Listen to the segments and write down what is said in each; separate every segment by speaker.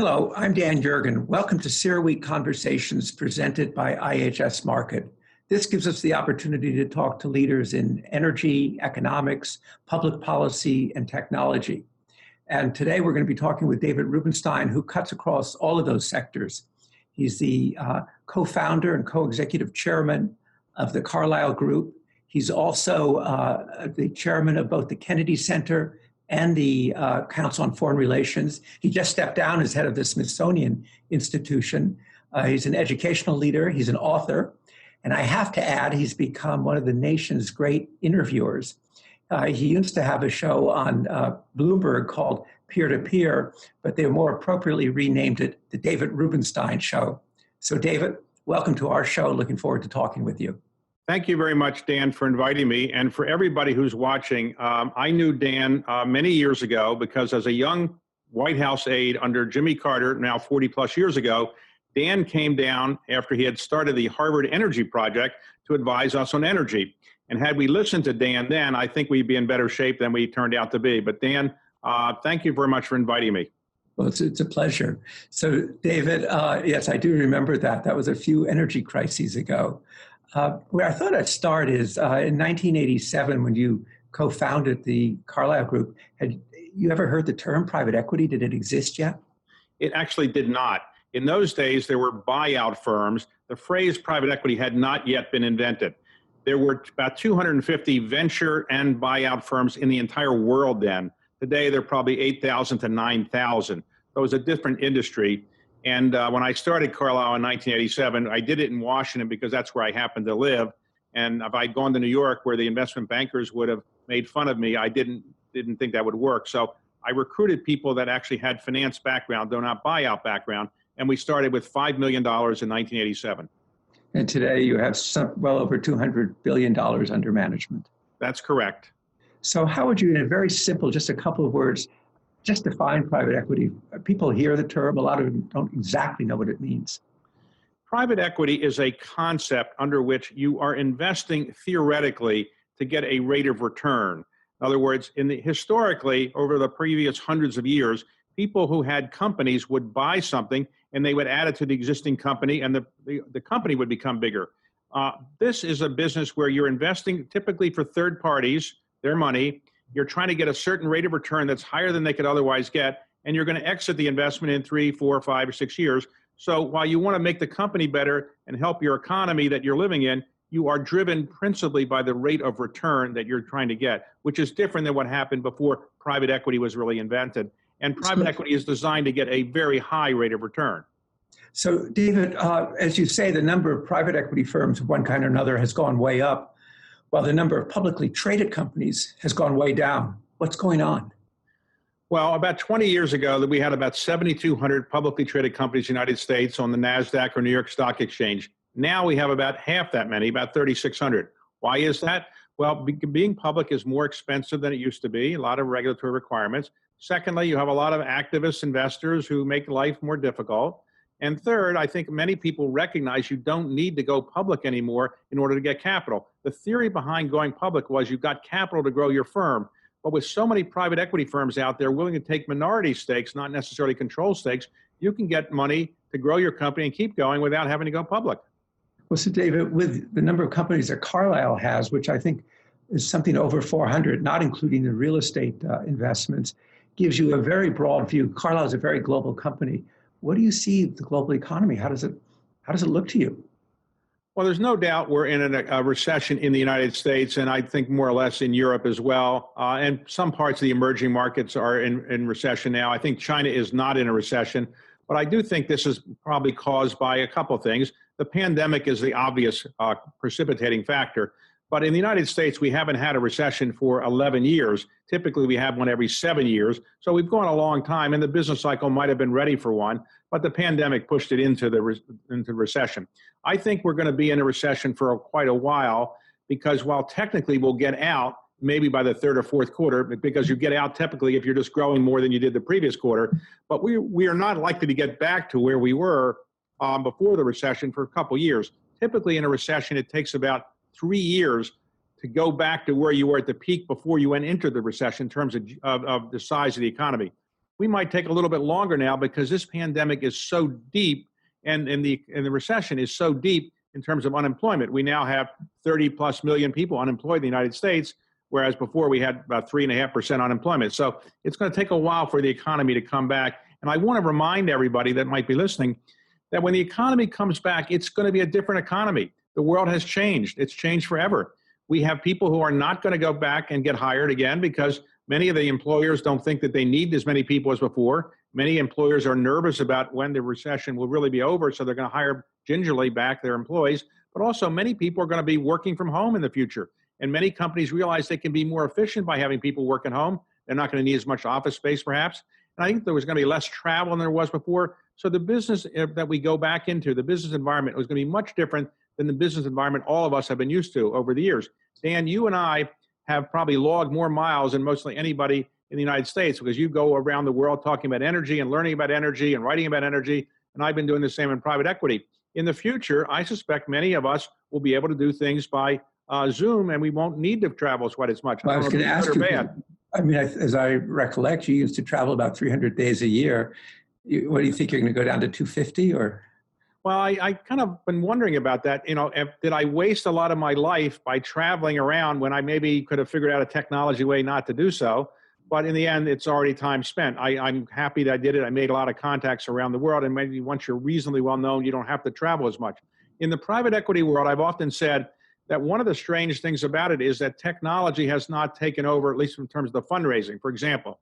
Speaker 1: Hello, I'm Dan Jurgen. Welcome to CERAWeek Conversations presented by IHS Markit. This gives us the opportunity to talk to leaders in energy, economics, public policy, and technology. And today we're going to be talking with David Rubenstein, who cuts across all of those sectors. He's the co-founder and co-executive chairman of the Carlyle Group. He's also the chairman of both the Kennedy Center and the Council on Foreign Relations. He just stepped down as head of the Smithsonian Institution. He's an educational leader. He's an author. And I have to add, he's become one of the nation's great interviewers. He used to have a show on Bloomberg called Peer to Peer, but they more appropriately renamed it the David Rubenstein Show. So David, welcome to our show. Looking forward to talking with you.
Speaker 2: Thank you very much, Dan, for inviting me. And for everybody who's watching, I knew Dan many years ago because as a young White House aide under Jimmy Carter, now 40 plus years ago, Dan came down after he had started the Harvard Energy Project to advise us on energy. And had we listened to Dan then, I think we'd be in better shape than we turned out to be. But Dan, thank you very much for inviting me.
Speaker 1: Well, it's a pleasure. So David, yes, I do remember that. That was a few energy crises ago. Where I thought I'd start is in 1987, when you co-founded the Carlyle Group. Had you ever heard the term private equity? Did it exist yet?
Speaker 2: It actually did not. In those days, there were buyout firms. The phrase private equity had not yet been invented. There were about 250 venture and buyout firms in the entire world then. Today, there are probably 8,000 to 9,000. So it was a different industry. And when I started Carlyle in 1987, I did it in Washington because that's where I happened to live. And if I'd gone to New York where the investment bankers would have made fun of me, I didn't think that would work. So I recruited people that actually had finance background, though not buyout background. And we started with $5 million in 1987.
Speaker 1: And today you have well over $200 billion under management.
Speaker 2: That's correct.
Speaker 1: So how would you, in a very simple, just a couple of words, just define private equity? People hear the term, a lot of them don't exactly know what it means.
Speaker 2: Private equity is a concept under which you are investing theoretically to get a rate of return. In other words, historically, over the previous hundreds of years, people who had companies would buy something and they would add it to the existing company and the company would become bigger. This is a business where you're investing typically for third parties, their money. You're trying to get a certain rate of return that's higher than they could otherwise get, and you're going to exit the investment in 3, 4, 5, or 6 years. So while you want to make the company better and help your economy that you're living in, you are driven principally by the rate of return that you're trying to get, which is different than what happened before private equity was really invented. And private equity is designed to get a very high rate of return.
Speaker 1: So David, as you say, the number of private equity firms of one kind or another has gone way up, while the number of publicly traded companies has gone way down. What's going on?
Speaker 2: Well, about 20 years ago, we had about 7,200 publicly traded companies in the United States on the NASDAQ or New York Stock Exchange. Now we have about half that many, about 3,600. Why is that? Well, being public is more expensive than it used to be, a lot of regulatory requirements. Secondly, you have a lot of activist investors who make life more difficult. And third, I think many people recognize you don't need to go public anymore in order to get capital. The theory behind going public was you got capital to grow your firm. But with so many private equity firms out there willing to take minority stakes, not necessarily control stakes, you can get money to grow your company and keep going without having to go public.
Speaker 1: Well, so David, with the number of companies that Carlyle has, which I think is something over 400, not including the real estate investments, gives you a very broad view. Carlyle is a very global company. What do you see the global economy? How does it look to you?
Speaker 2: Well, there's no doubt we're in a recession in the United States, and I think more or less in Europe as well. And some parts of the emerging markets are in recession now. I think China is not in a recession, but I do think this is probably caused by a couple of things. The pandemic is the obvious precipitating factor. But in the United States, we haven't had a recession for 11 years. Typically, we have one every 7 years. So we've gone a long time, and the business cycle might have been ready for one, but the pandemic pushed it into recession. I think we're going to be in a recession for quite a while because while technically we'll get out maybe by the third or fourth quarter, because you get out typically if you're just growing more than you did the previous quarter, but we are not likely to get back to where we were before the recession for a couple years. Typically in a recession, it takes about 3 years to go back to where you were at the peak before you went into the recession in terms of the size of the economy. we might take a little bit longer now because this pandemic is so deep and the recession is so deep in terms of unemployment. We now have 30 plus million people unemployed in the United States, whereas before we had about 3.5% unemployment. So it's going to take a while for the economy to come back. And I want to remind everybody that might be listening that when the economy comes back, it's going to be a different economy. The world has changed. It's changed forever. We have people who are not going to go back and get hired again because many of the employers don't think that they need as many people as before. Many employers are nervous about when the recession will really be over, so they're going to hire gingerly back their employees. But also many people are going to be working from home in the future. And many companies realize they can be more efficient by having people work at home. They're not going to need as much office space, perhaps. And I think there was going to be less travel than there was before. So the business that we go back into, the business environment, was going to be much different than the business environment all of us have been used to over the years. Dan, you and I have probably logged more miles than mostly anybody in the United States because you go around the world talking about energy and learning about energy and writing about energy. And I've been doing the same in private equity. In the future, I suspect many of us will be able to do things by Zoom, and we won't need to travel quite as much.
Speaker 1: Well, I was going to ask you, I mean, as I recollect, you used to travel about 300 days a year. What do you think, you're going to go down to 250 or?
Speaker 2: Well, I kind of been wondering about that. You know, did I waste a lot of my life by traveling around when I maybe could have figured out a technology way not to do so? But in the end, it's already time spent. I'm happy that I did it. I made a lot of contacts around the world. And maybe once you're reasonably well known, you don't have to travel as much. In the private equity world, I've often said that one of the strange things about it is that technology has not taken over, at least in terms of the fundraising. For example,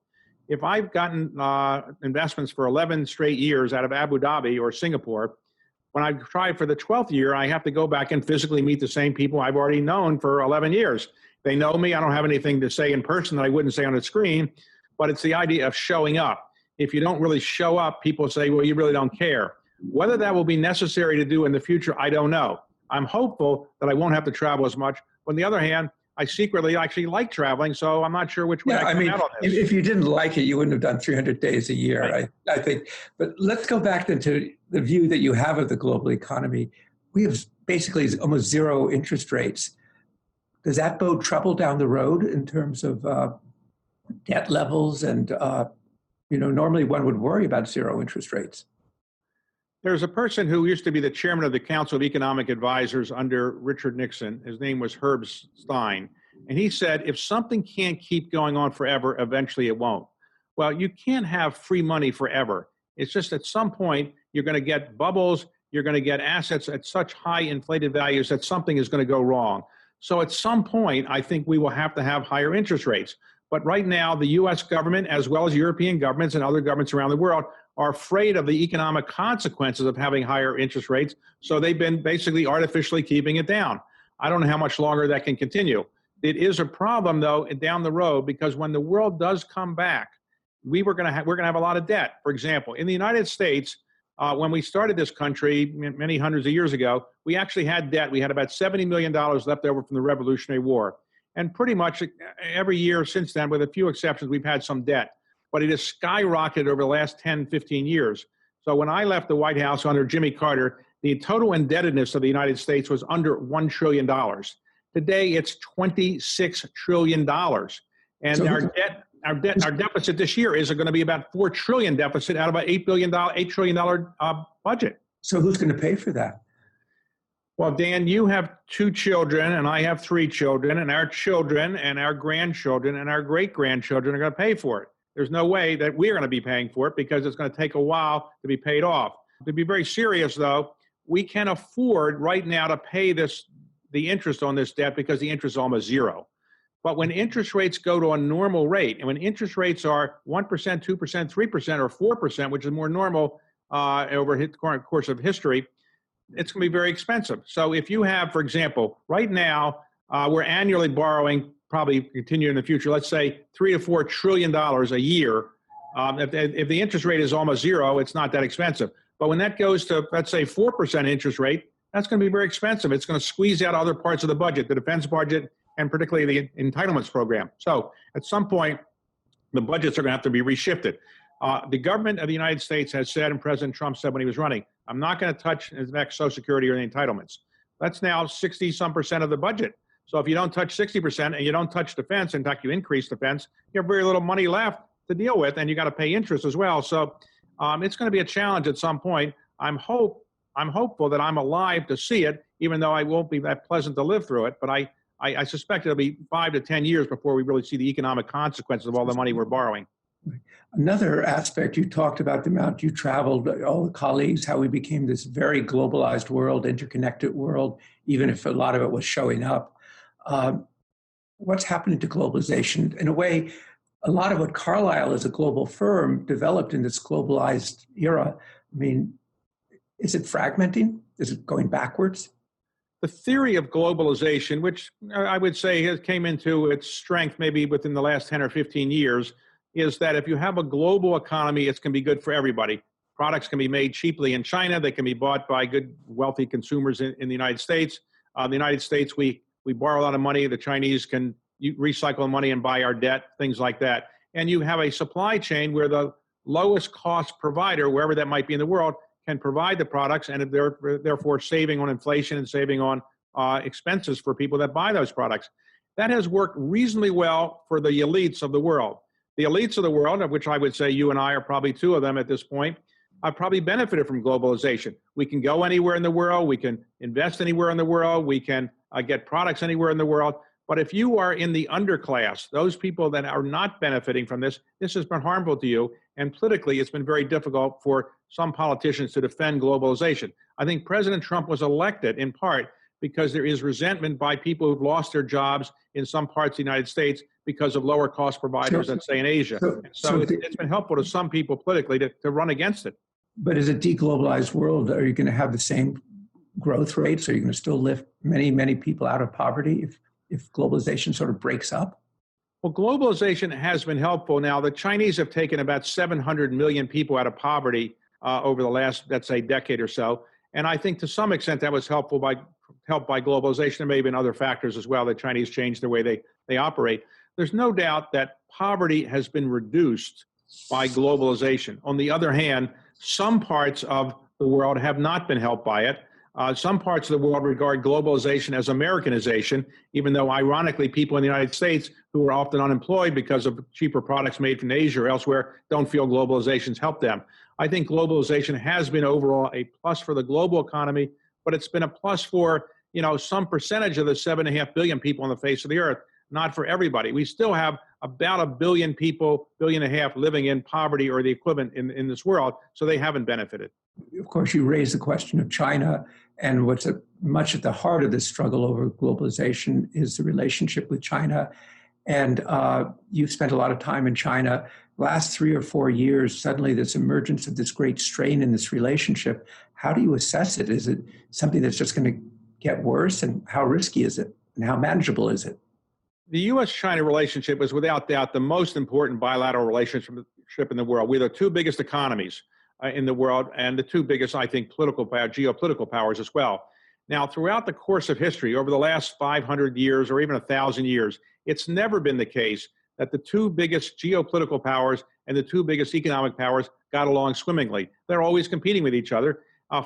Speaker 2: if I've gotten investments for 11 straight years out of Abu Dhabi or Singapore, when I try for the 12th year, I have to go back and physically meet the same people I've already known for 11 years. They know me. I don't have anything to say in person that I wouldn't say on a screen, but it's the idea of showing up. If you don't really show up, people say, well, you really don't care. Whether that will be necessary to do in the future, I don't know. I'm hopeful that I won't have to travel as much. But on the other hand, I secretly actually like traveling, so I'm not sure which way I come out on this.
Speaker 1: If you didn't like it, you wouldn't have done 300 days a year, right? I think. But let's go back then to the view that you have of the global economy. We have basically almost zero interest rates. Does that bode trouble down the road in terms of debt levels? And, normally one would worry about zero interest rates.
Speaker 2: There's a person who used to be the chairman of the Council of Economic Advisors under Richard Nixon. His name was Rubenstein. And he said, if something can't keep going on forever, eventually it won't. Well, you can't have free money forever. It's just at some point, you're going to get bubbles. You're going to get assets at such high inflated values that something is going to go wrong. So at some point, I think we will have to have higher interest rates. But right now, the U.S. government, as well as European governments and other governments around the world, are afraid of the economic consequences of having higher interest rates. So they've been basically artificially keeping it down. I don't know how much longer that can continue. It is a problem, though, down the road, because when the world does come back, we're going to have a lot of debt. For example, in the United States, when we started this country many hundreds of years ago, we actually had debt. We had about $70 million left over from the Revolutionary War. And pretty much every year since then, with a few exceptions, we've had some debt. But it has skyrocketed over the last 10, 15 years. So when I left the White House under Jimmy Carter, the total indebtedness of the United States was under $1 trillion. Today, it's $26 trillion. And so our deficit this year is going to be about $4 trillion deficit out of an $8 trillion budget.
Speaker 1: So who's going to pay for that?
Speaker 2: Well, Dan, you have 2 children and I have 3 children, and our children and our grandchildren and our great-grandchildren are going to pay for it. There's no way that we're going to be paying for it because it's going to take a while to be paid off. To be very serious, though, we can afford right now to pay the interest on this debt because the interest is almost zero. But when interest rates go to a normal rate, and when interest rates are 1%, 2%, 3%, or 4%, which is more normal over the current course of history, it's going to be very expensive. So if you have, for example, right now, we're annually borrowing, probably continue in the future, let's say $3 to $4 trillion a year. If the interest rate is almost zero, it's not that expensive. But when that goes to, let's say, 4% interest rate, that's going to be very expensive. It's going to squeeze out other parts of the budget, the defense budget, and particularly the entitlements program. So at some point, the budgets are going to have to be reshifted. The government of the United States has said, and President Trump said when he was running, I'm not going to touch the next Social Security or the entitlements. That's now 60-some% of the budget. So if you don't touch 60% and you don't touch defense, in fact, you increase defense, you have very little money left to deal with, and you got to pay interest as well. So it's going to be a challenge at some point. I'm hopeful that I'm alive to see it, even though I won't be that pleasant to live through it. But I suspect it'll be 5 to 10 years before we really see the economic consequences of all the money we're borrowing.
Speaker 1: Another aspect, you talked about the amount you traveled, all the colleagues, how we became this very globalized world, interconnected world, even if a lot of it was showing up. What's happening to globalization? In a way, a lot of what Carlyle as a global firm developed in this globalized era, I mean, is it fragmenting? Is it going backwards?
Speaker 2: The theory of globalization, which I would say came into its strength maybe within the last 10 or 15 years, is that if you have a global economy, it's going to be good for everybody. Products can be made cheaply in China. They can be bought by good, wealthy consumers in the United States. The United States, we borrow a lot of money. The Chinese can recycle money and buy our debt, things like that. And you have a supply chain where the lowest cost provider, wherever that might be in the world, can provide the products, and they're therefore saving on inflation and saving on expenses for people that buy those products. That has worked reasonably well for the elites of the world. The elites of the world, of which I would say you and I are probably two of them at this point, have probably benefited from globalization. We can go anywhere in the world. We can invest anywhere in the world. We can get products anywhere in the world. But if you are in the underclass, those people that are not benefiting from this has been harmful to you. And politically, it's been very difficult for some politicians to defend globalization. I think President Trump was elected in part because there is resentment by people who've lost their jobs in some parts of the United States because of lower cost providers, let's say in Asia. So it's been helpful to some people politically to run against it.
Speaker 1: But as a deglobalized world, are you going to have the same growth rates? Are you going to still lift many, many people out of poverty if globalization sort of breaks up?
Speaker 2: Well, globalization has been helpful. Now, the Chinese have taken about 700 million people out of poverty over the last, let's say, decade or so. And I think to some extent that was helped by globalization. There may have been other factors as well. The Chinese changed the way they operate. There's no doubt that poverty has been reduced by globalization. On the other hand, some parts of the world have not been helped by it. Some parts of the world regard globalization as Americanization, even though, ironically, people in the United States who are often unemployed because of cheaper products made from Asia or elsewhere don't feel globalization's helped them. I think globalization has been overall a plus for the global economy, but it's been a plus for, some percentage of the 7.5 billion people on the face of the earth, not for everybody. We still have about 1 billion people, 1.5 billion living in poverty or the equivalent in this world, so they haven't benefited.
Speaker 1: Of course, you raised the question of China, and what's much at the heart of this struggle over globalization is the relationship with China. And you've spent a lot of time in China. Last 3 or 4 years, suddenly this emergence of this great strain in this relationship. How do you assess it? Is it something that's just going to get worse? And how risky is it? And how manageable is it?
Speaker 2: The U.S. China relationship is without doubt the most important bilateral relationship in the world. We're the two biggest economies in the world, and the two biggest, I think, geopolitical powers as well. Now, throughout the course of history, over the last 500 years or even 1,000 years, it's never been the case that the two biggest geopolitical powers and the two biggest economic powers got along swimmingly. They're always competing with each other.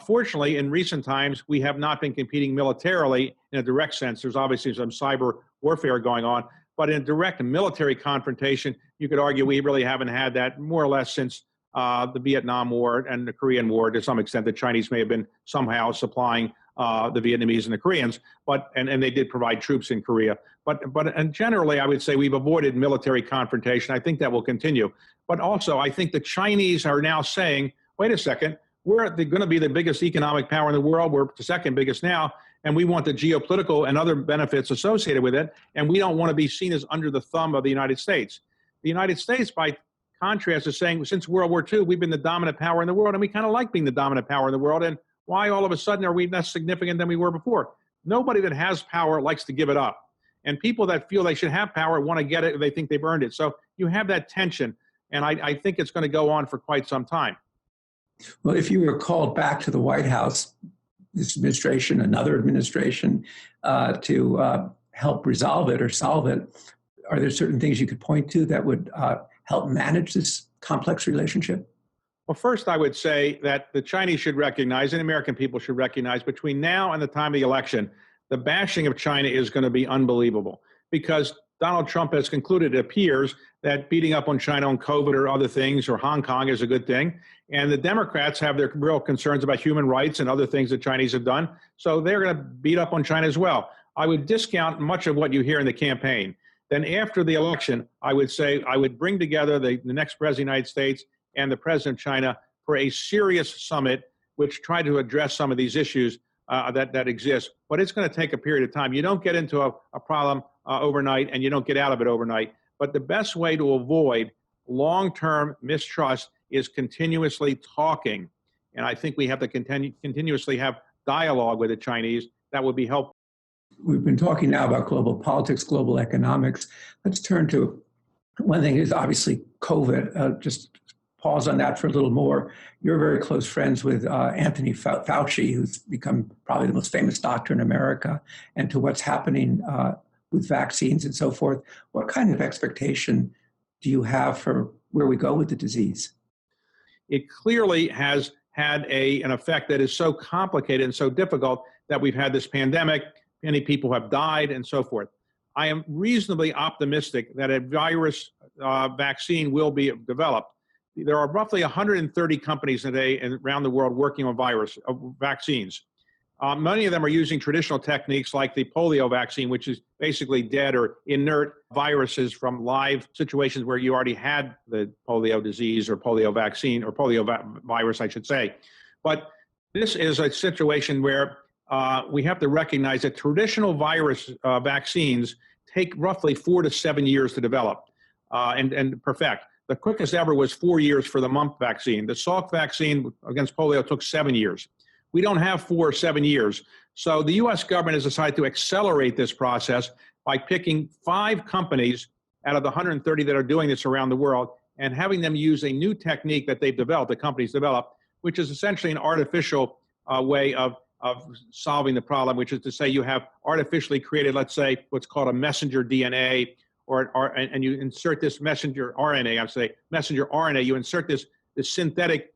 Speaker 2: Fortunately, in recent times, we have not been competing militarily in a direct sense. There's obviously some cyber warfare going on, but in direct military confrontation, you could argue we really haven't had that more or less since the Vietnam War and the Korean War. To some extent, the Chinese may have been somehow supplying the Vietnamese and the Koreans, and they did provide troops in Korea. And generally, I would say we've avoided military confrontation. I think that will continue. But also, I think the Chinese are now saying, wait a second, we're going to be the biggest economic power in the world. We're the second biggest now, and we want the geopolitical and other benefits associated with it, and we don't want to be seen as under the thumb of the United States. The United States, by contrast, is saying since World War II, we've been the dominant power in the world, and we kind of like being the dominant power in the world, and why all of a sudden are we less significant than we were before? Nobody that has power likes to give it up, and people that feel they should have power want to get it if they think they've earned it. So you have that tension, and I think it's going to go on for quite some time.
Speaker 1: Well, if you were called back to the White House, this administration, another administration, to help resolve it or solve it, are there certain things you could point to that would help manage this complex relationship?
Speaker 2: Well, first, I would say that the Chinese should recognize, and American people should recognize, between now and the time of the election, the bashing of China is going to be unbelievable. Because Donald Trump has concluded, it appears, that beating up on China on COVID or other things or Hong Kong is a good thing. And the Democrats have their real concerns about human rights and other things the Chinese have done. So they're going to beat up on China as well. I would discount much of what you hear in the campaign. Then after the election, I would say I would bring together the next president of the United States and the president of China for a serious summit which tried to address some of these issues that exist. But it's going to take a period of time. You don't get into a problem overnight, and you don't get out of it overnight. But the best way to avoid long-term mistrust is continuously talking. And I think we have to continuously have dialogue with the Chinese. That would be helpful.
Speaker 1: We've been talking now about global politics, global economics. Let's turn to one thing is obviously COVID. Just pause on that for a little more. You're very close friends with Anthony Fauci, who's become probably the most famous doctor in America, and to what's happening with vaccines and so forth. What kind of expectation do you have for where we go with the disease?
Speaker 2: It clearly has had an effect that is so complicated and so difficult that we've had this pandemic. Many people have died and so forth. I am reasonably optimistic that a virus vaccine will be developed. There are roughly 130 companies today around the world working on vaccines. Many of them are using traditional techniques like the polio vaccine, which is basically dead or inert viruses from live situations where you already had the polio disease or polio vaccine or virus, I should say. But this is a situation where we have to recognize that traditional virus vaccines take roughly 4 to 7 years to develop and perfect. The quickest ever was 4 years for the mump vaccine. The Salk vaccine against polio took 7 years. We don't have 4 or 7 years. So the U.S. government has decided to accelerate this process by picking 5 companies out of the 130 that are doing this around the world and having them use a new technique that they've developed, the companies developed, which is essentially an artificial way of solving the problem, which is to say you have artificially created, let's say, what's called a messenger DNA, and you insert this messenger RNA, messenger RNA, you insert this synthetic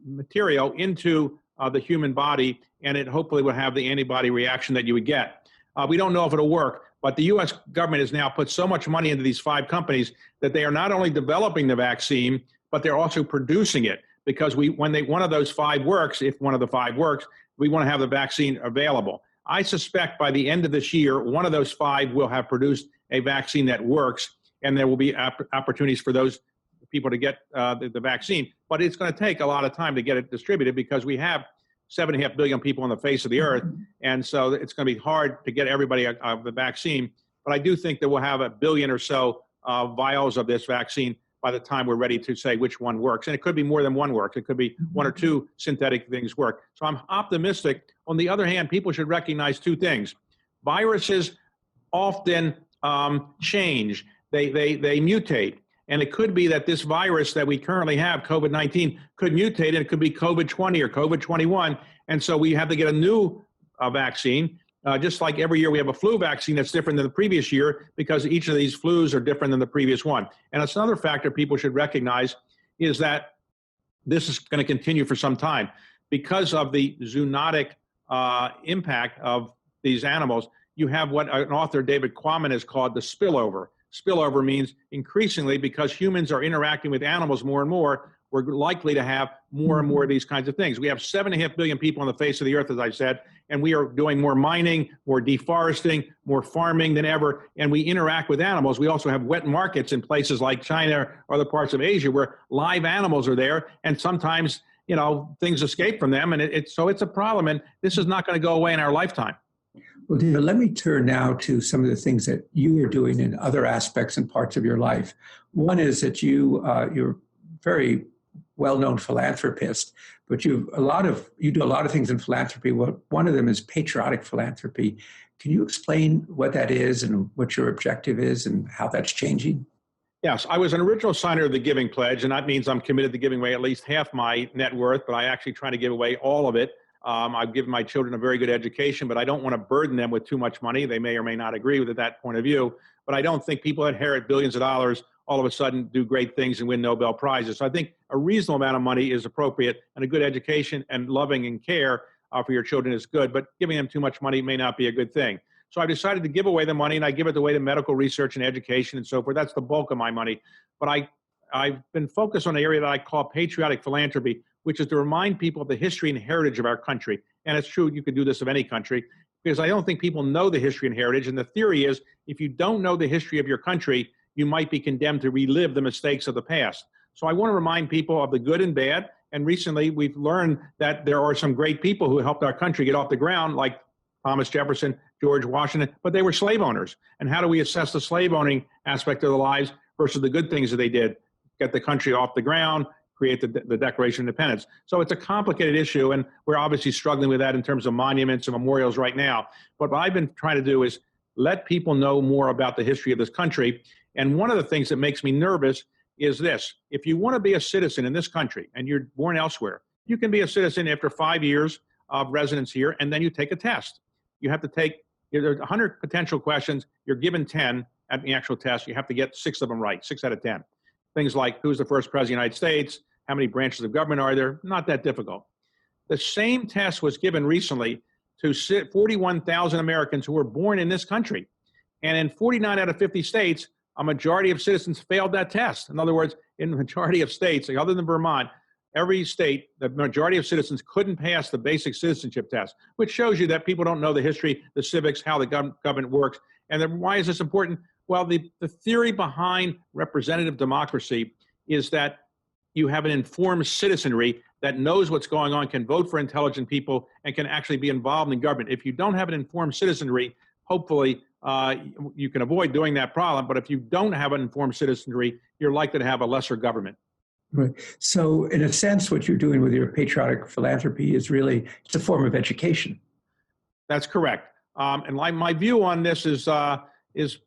Speaker 2: material into the human body, and it hopefully will have the antibody reaction that you would get. We don't know if it'll work, but the U.S. government has now put so much money into these 5 companies that they are not only developing the vaccine, but they're also producing it. Because when one of those 5 works, if one of the 5 works, we want to have the vaccine available. I suspect by the end of this year, one of those 5 will have produced a vaccine that works, and there will be opportunities for those people to get the vaccine. But it's going to take a lot of time to get it distributed because we have 7.5 billion people on the face of the earth, and so it's going to be hard to get everybody the vaccine. But I do think that we'll have 1 billion or so vials of this vaccine by the time we're ready to say which one works. And it could be more than one works. It could be 1 or 2 synthetic things work. So I'm optimistic. On the other hand, people should recognize 2 things. Viruses often change. They mutate. And it could be that this virus that we currently have, COVID-19, could mutate, and it could be COVID-20 or COVID-21. And so we have to get a new vaccine. Just like every year we have a flu vaccine that's different than the previous year because each of these flus are different than the previous one. And it's another factor people should recognize is that this is going to continue for some time. Because of the zoonotic impact of these animals, you have what an author, David Quammen, has called the spillover. Spillover means increasingly, because humans are interacting with animals more and more, we're likely to have more and more of these kinds of things. We have 7.5 billion people on the face of the earth, as I said, and we are doing more mining, more deforesting, more farming than ever, and we interact with animals. We also have wet markets in places like China or other parts of Asia where live animals are there, and sometimes, things escape from them, and so it's a problem, and this is not going to go away in our lifetime.
Speaker 1: Well, David, let me turn now to some of the things that you are doing in other aspects and parts of your life. One is that you're very well-known philanthropist, but you do a lot of things in philanthropy. One of them is patriotic philanthropy. Can you explain what that is and what your objective is and how that's changing?
Speaker 2: Yes, I was an original signer of the Giving Pledge, and that means I'm committed to giving away at least half my net worth, but I actually try to give away all of it. I've given my children a very good education, but I don't want to burden them with too much money. They may or may not agree with that point of view, but I don't think people that inherit billions of dollars all of a sudden do great things and win Nobel Prizes. So I think a reasonable amount of money is appropriate, and a good education and loving and care for your children is good, but giving them too much money may not be a good thing. So I decided to give away the money, and I give it away to medical research and education and so forth. That's the bulk of my money. But I've been focused on an area that I call patriotic philanthropy, which is to remind people of the history and heritage of our country. And it's true, you could do this of any country, because I don't think people know the history and heritage. And the theory is, if you don't know the history of your country, you might be condemned to relive the mistakes of the past. So I want to remind people of the good and bad. And recently, we've learned that there are some great people who helped our country get off the ground, like Thomas Jefferson, George Washington, but they were slave owners. And how do we assess the slave owning aspect of their lives versus the good things that they did? Get the country off the ground, create the Declaration of Independence. So it's a complicated issue, and we're obviously struggling with that in terms of monuments and memorials right now. But what I've been trying to do is let people know more about the history of this country. And one of the things that makes me nervous is this: if you want to be a citizen in this country and you're born elsewhere, you can be a citizen after 5 years of residence here, and then you take a test. You have to take, there's 100 potential questions. You're given 10 at the actual test. You have to get 6 of them right, 6 out of 10. Things like, who's the first president of the United States? How many branches of government are there? Not that difficult. The same test was given recently to 41,000 Americans who were born in this country. And in 49 out of 50 states, a majority of citizens failed that test. In other words, in the majority of states, other than Vermont, every state, the majority of citizens couldn't pass the basic citizenship test, which shows you that people don't know the history, the civics, how the government works. And then why is this important? Well, the theory behind representative democracy is that you have an informed citizenry that knows what's going on, can vote for intelligent people, and can actually be involved in government. If you don't have an informed citizenry, hopefully you can avoid doing that problem. But if you don't have an informed citizenry, you're likely to have a lesser government.
Speaker 1: Right. So in a sense, what you're doing with your patriotic philanthropy is really, it's a form of education.
Speaker 2: That's correct. And my view on this is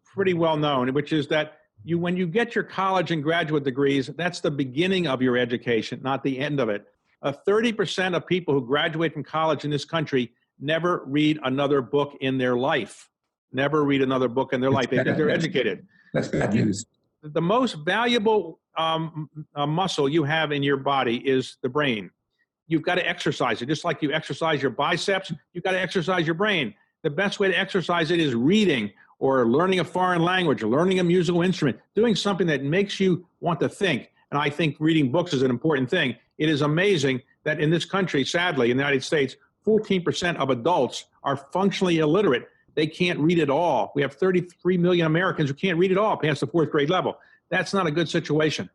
Speaker 2: pretty well known, which is that when you get your college and graduate degrees, that's the beginning of your education, not the end of it. 30% of people who graduate from college in this country never read another book in their life. Never read another book in their life. They're educated.
Speaker 1: That's bad news.
Speaker 2: The most valuable muscle you have in your body is the brain. You've got to exercise it. Just like you exercise your biceps, you've got to exercise your brain. The best way to exercise it is reading, or learning a foreign language, or learning a musical instrument, doing something that makes you want to think. And I think reading books is an important thing. It is amazing that in this country, sadly, in the United States, 14% of adults are functionally illiterate. They can't read at all. We have 33 million Americans who can't read at all past the 4th grade level. That's not a good situation.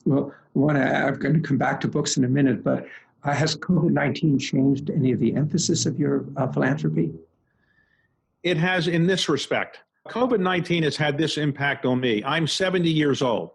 Speaker 1: Well, I'm going to come back to books in a minute, but has COVID-19 changed any of the emphasis of your philanthropy?
Speaker 2: It has in this respect. COVID-19 has had this impact on me. I'm 70 years old.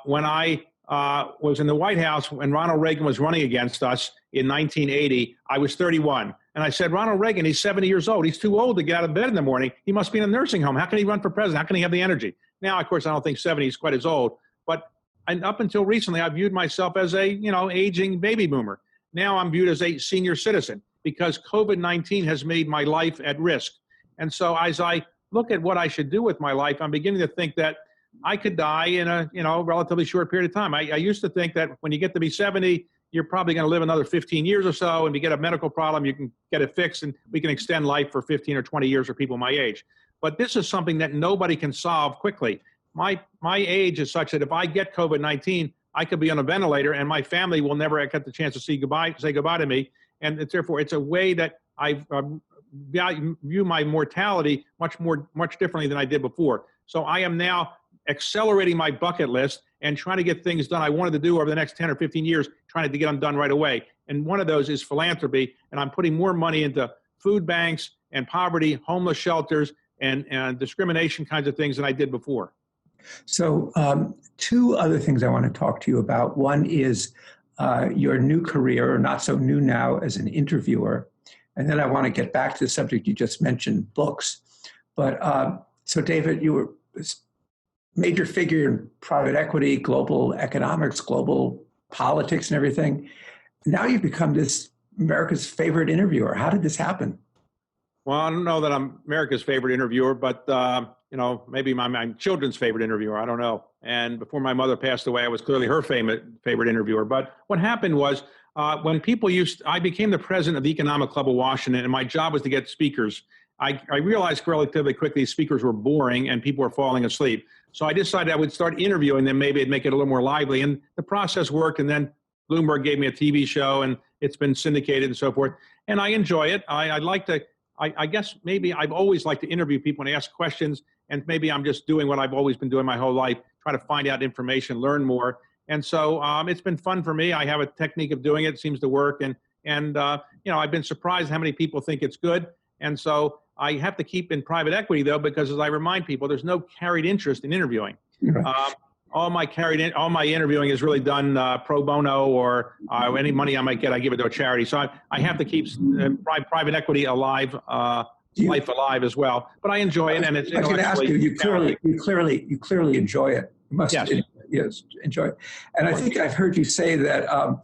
Speaker 2: When I was in the White House, when Ronald Reagan was running against us in 1980, I was 31. And I said, Ronald Reagan, he's 70 years old. He's too old to get out of bed in the morning. He must be in a nursing home. How can he run for president? How can he have the energy? Now, of course, I don't think 70 is quite as old. But up until recently, I viewed myself as a, aging baby boomer. Now I'm viewed as a senior citizen because COVID-19 has made my life at risk. And so as I look at what I should do with my life, I'm beginning to think that I could die in a relatively short period of time. I used to think that when you get to be 70, you're probably going to live another 15 years or so, and if you get a medical problem, you can get it fixed, and we can extend life for 15 or 20 years for people my age. But this is something that nobody can solve quickly. My age is such that if I get COVID-19, I could be on a ventilator, and my family will never get the chance to say goodbye to me. And therefore, it's a way that I view my mortality much differently than I did before. So I am now accelerating my bucket list and trying to get things done I wanted to do over the next 10 or 15 years, trying to get them done right away. And one of those is philanthropy, and I'm putting more money into food banks and poverty, homeless shelters, and discrimination kinds of things than I did before.
Speaker 1: So 2 other things I want to talk to you about. One is your new career, or not so new now, as an interviewer. And then I want to get back to the subject you just mentioned, books. But so David, you were a major figure in private equity, global economics, global politics and everything. Now you've become this America's favorite interviewer. How did this happen?
Speaker 2: Well, I don't know that I'm America's favorite interviewer, but maybe my children's favorite interviewer. I don't know. And before my mother passed away, I was clearly her favorite interviewer. But what happened was when people I became the president of the Economic Club of Washington, and my job was to get speakers. I realized relatively quickly speakers were boring and people were falling asleep. So I decided I would start interviewing them. Maybe it'd make it a little more lively. And the process worked. And then Bloomberg gave me a TV show and it's been syndicated and so forth. And I enjoy it. I guess maybe I've always liked to interview people and ask questions. And maybe I'm just doing what I've always been doing my whole life, try to find out information, learn more. And so it's been fun for me. I have a technique of doing it. It seems to work. And I've been surprised how many people think it's good. And so I have to keep in private equity, though, because as I remind people, there's no carried interest in interviewing. Right. All my interviewing is really done pro bono, or any money I might get, I give it to a charity. So I have to keep private equity alive, life alive as well. But I enjoy it, and it's.
Speaker 1: I can ask you. You clearly enjoy it. You must. Yes, enjoy it. And I think I've heard you say that.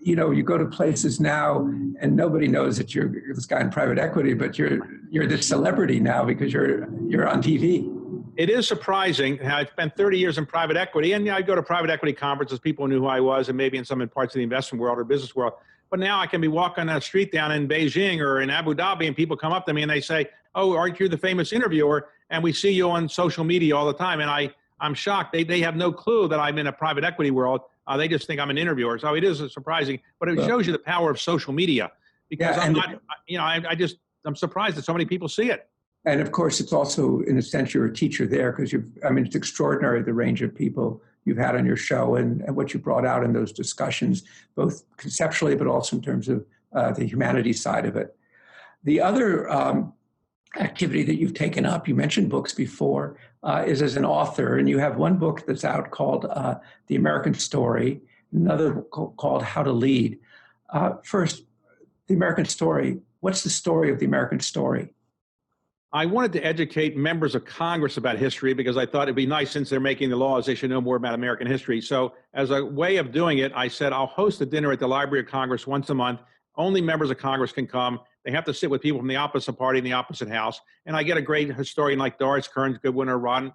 Speaker 1: You go to places now and nobody knows that you're this guy in private equity, but you're this celebrity now because you're on TV.
Speaker 2: It is surprising. I spent 30 years in private equity, and I go to private equity conferences. People knew who I was, and maybe in some parts of the investment world or business world. But now I can be walking on the street down in Beijing or in Abu Dhabi, and people come up to me and they say, "Oh, aren't you the famous interviewer? And we see you on social media all the time." And I'm shocked. They have no clue that I'm in a private equity world. They just think I'm an interviewer. So it is surprising, but it shows you the power of social media, because I'm surprised that so many people see it.
Speaker 1: And of course, it's also, in a sense, you're a teacher there, because it's extraordinary the range of people you've had on your show and what you brought out in those discussions, both conceptually, but also in terms of the humanities side of it. The other activity that you've taken up, you mentioned books before, is as an author, and you have one book that's out called The American Story, another called How to Lead. First, The American Story. What's the story of the American story?
Speaker 2: I wanted to educate members of Congress about history, because I thought it'd be nice, since they're making the laws, they should know more about American history. So as a way of doing it, I said, I'll host a dinner at the Library of Congress once a month. Only members of Congress can come. They have to sit with people from the opposite party in the opposite house. And I get a great historian like Doris Kearns Goodwin or Ron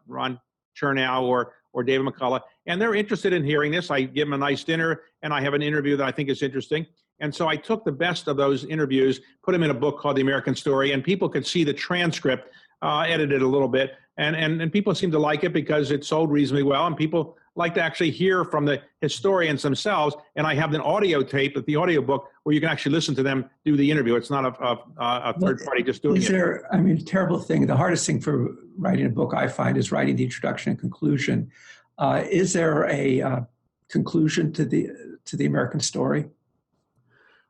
Speaker 2: Chernow or David McCullough. And they're interested in hearing this. I give them a nice dinner, and I have an interview that I think is interesting. And so I took the best of those interviews, put them in a book called The American Story, and people could see the transcript, edited a little bit. And people seem to like it because it sold reasonably well, and people like to actually hear from the historians themselves. And I have an audio tape, the audio book, where you can actually listen to them do the interview. It's not a third party just doing it.
Speaker 1: Terrible thing. The hardest thing for writing a book, I find, is writing the introduction and conclusion. Is there a conclusion to the American story?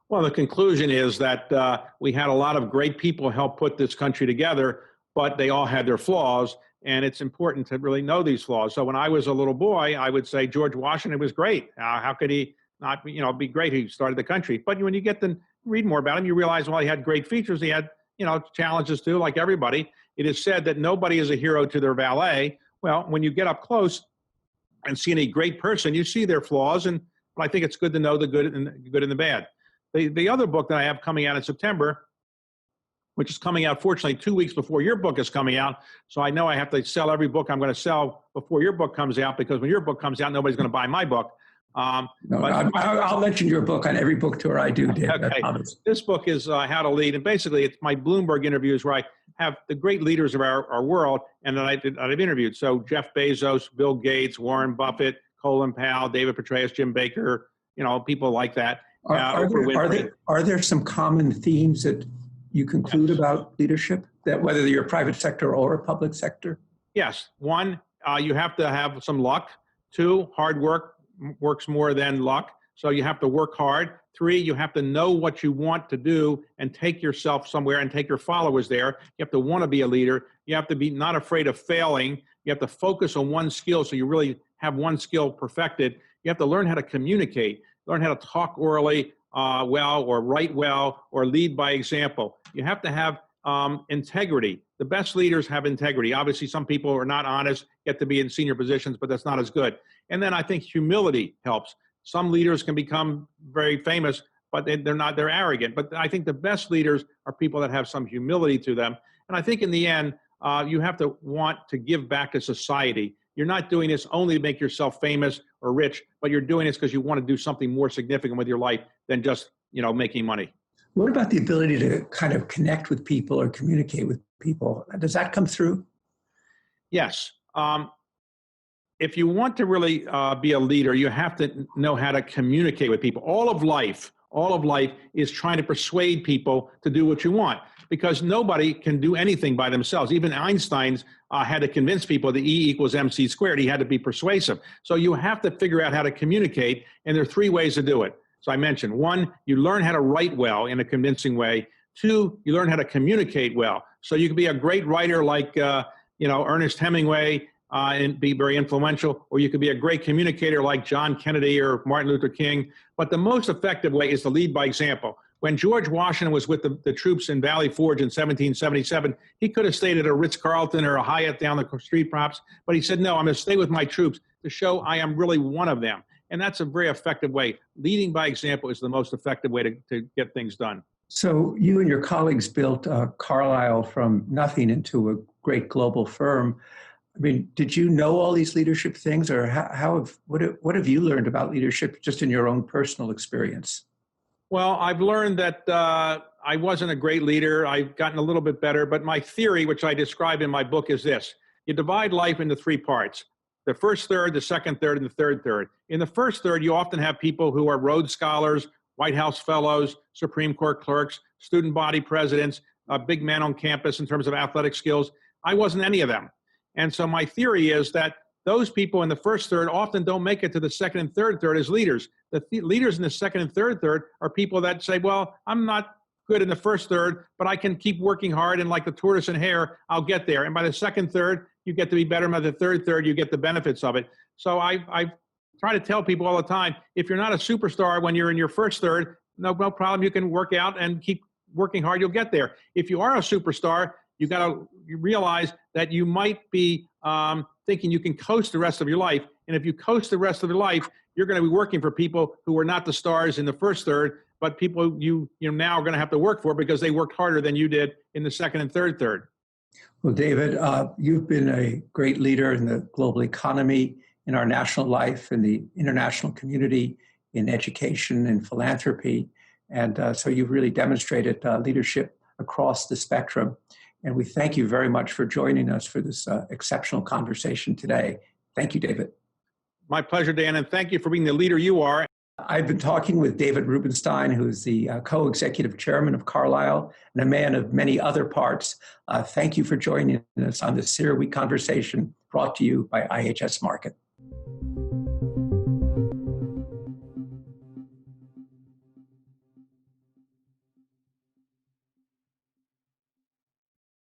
Speaker 2: Well, the conclusion is that we had a lot of great people help put this country together, but they all had their flaws, and it's important to really know these flaws. So when I was a little boy, I would say George Washington was great. How could he not be great? He started the country. But when you get to read more about him, you realize, well, he had great features. He had challenges too, like everybody. It is said that nobody is a hero to their valet. Well, when you get up close and see any great person, you see their flaws, but I think it's good to know the good and the bad. The other book that I have coming out in September, which is coming out, fortunately, 2 weeks before your book is coming out. So I know I have to sell every book I'm going to sell before your book comes out, because when your book comes out, nobody's going to buy my book.
Speaker 1: I'll mention your book on every book tour I do, Dave.
Speaker 2: Okay. This book is How to Lead. And basically, it's my Bloomberg interviews where I have the great leaders of our world and that I've interviewed. So Jeff Bezos, Bill Gates, Warren Buffett, Colin Powell, David Petraeus, Jim Baker, people like that.
Speaker 1: Are there some common themes that you conclude about leadership, that whether you're a private sector or a public sector?
Speaker 2: Yes. One, you have to have some luck. Two, hard work works more than luck. So you have to work hard. Three, you have to know what you want to do and take yourself somewhere and take your followers there. You have to want to be a leader. You have to be not afraid of failing. You have to focus on one skill, so you really have one skill perfected. You have to learn how to communicate, learn how to talk orally well, or write well, or lead by example. You have to have integrity. The best leaders have integrity. Obviously, some people are not honest, get to be in senior positions, but that's not as good. And then I think humility helps. Some leaders can become very famous, but they're arrogant. But I think the best leaders are people that have some humility to them. And I think in the end, you have to want to give back to society. You're not doing this only to make yourself famous or rich, but you're doing this because you want to do something more significant with your life than just, making money.
Speaker 1: What about the ability to kind of connect with people or communicate with people? Does that come through?
Speaker 2: Yes. If you want to really be a leader, you have to know how to communicate with people. All of life is trying to persuade people to do what you want, because nobody can do anything by themselves. Even Einstein's had to convince people that E equals mc squared. He had to be persuasive. So you have to figure out how to communicate, and there are three ways to do it. So I mentioned, one, you learn how to write well in a convincing way. Two, you learn how to communicate well. So you can be a great writer like Ernest Hemingway, and be very influential, or you could be a great communicator like John Kennedy or Martin Luther King. But the most effective way is to lead by example. When George Washington was with the troops in Valley Forge in 1777, he could have stayed at a Ritz-Carlton or a Hyatt down the street perhaps, but he said, no, I'm going to stay with my troops to show I am really one of them. And that's a very effective way. Leading by example is the most effective way to get things done.
Speaker 1: So you and your colleagues built Carlyle from nothing into a great global firm. I mean, did you know all these leadership things, or what have you learned about leadership just in your own personal experience?
Speaker 2: Well, I've learned that I wasn't a great leader. I've gotten a little bit better, but my theory, which I describe in my book, is this. You divide life into three parts: the first third, the second third, and the third third. In the first third, you often have people who are Rhodes Scholars, White House Fellows, Supreme Court clerks, student body presidents, big men on campus in terms of athletic skills. I wasn't any of them. And so my theory is that those people in the first third often don't make it to the second and third third as leaders. The leaders in the second and third third are people that say, well, I'm not good in the first third, but I can keep working hard, and like the tortoise and hare, I'll get there. And by the second third, you get to be better. And by the third third, you get the benefits of it. So I try to tell people all the time, if you're not a superstar when you're in your first third, no problem. You can work out and keep working hard. You'll get there. If you are a superstar, you realize that you might be thinking you can coast the rest of your life. And if you coast the rest of your life, you're going to be working for people who are not the stars in the first third, but people you now are going to have to work for because they worked harder than you did in the second and third third.
Speaker 1: Well, David, you've been a great leader in the global economy, in our national life, in the international community, in education and philanthropy. And so you've really demonstrated leadership across the spectrum. And we thank you very much for joining us for this exceptional conversation today. Thank you, David.
Speaker 2: My pleasure, Dan, and thank you for being the leader you are.
Speaker 1: I've been talking with David Rubenstein, who's the co-executive chairman of Carlyle and a man of many other parts. Thank you for joining us on this CERAWeek conversation brought to you by IHS Markit.